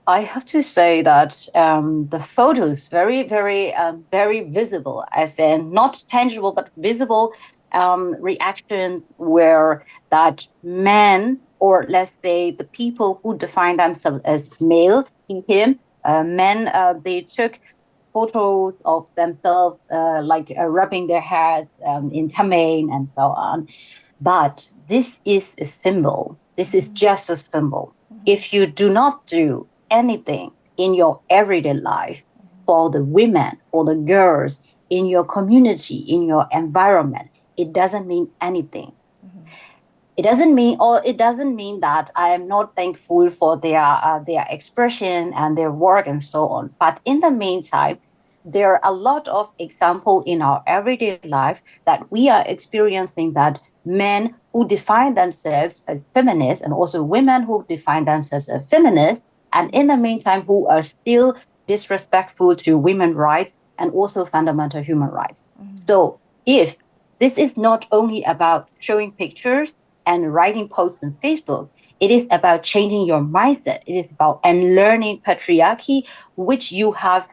I have to say that the photos very visible, as in not tangible but visible reactions were that men, or let's say the people who define themselves as male, him, men, they took photos of themselves like rubbing their heads in tamane and so on. But this is a symbol. This is just a symbol. If you do not do anything in your everyday life for the women, for the girls, in your community, in your environment, it doesn't mean anything. It doesn't mean that I am not thankful for their expression and their work and so on. But in the meantime, there are a lot of examples in our everyday life that we are experiencing that men who define themselves as feminists and also women who define themselves as feminists, and in the meantime who are still disrespectful to women's rights and also fundamental human rights. So if this is not only about showing pictures and writing posts on Facebook, it is about changing your mindset. It is about unlearning patriarchy, which you have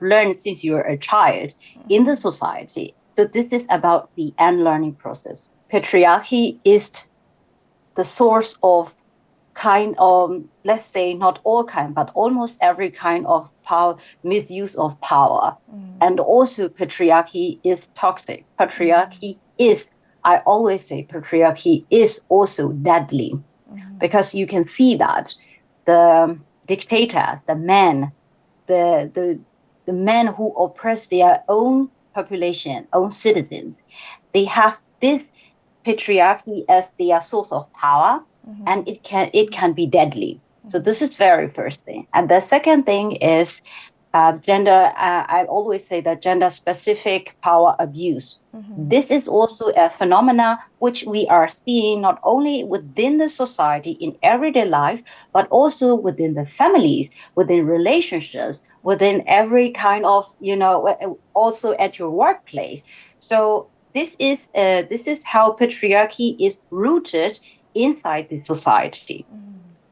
learned since you were a child in the society. So this is about the unlearning process. Patriarchy is the source of kind of, let's say, not all kind, but almost every kind of power, misuse of power. And also patriarchy is toxic. I always say patriarchy is also deadly, because you can see that the dictator, the men who oppress their own population, own citizens, they have this patriarchy as their source of power, and it can be deadly. So this is very first thing. And the second thing is gender. I always say that gender specific power abuse. This is also a phenomena which we are seeing not only within the society in everyday life, but also within the families, within relationships, within every kind of, also at your workplace. So this is how patriarchy is rooted inside the society.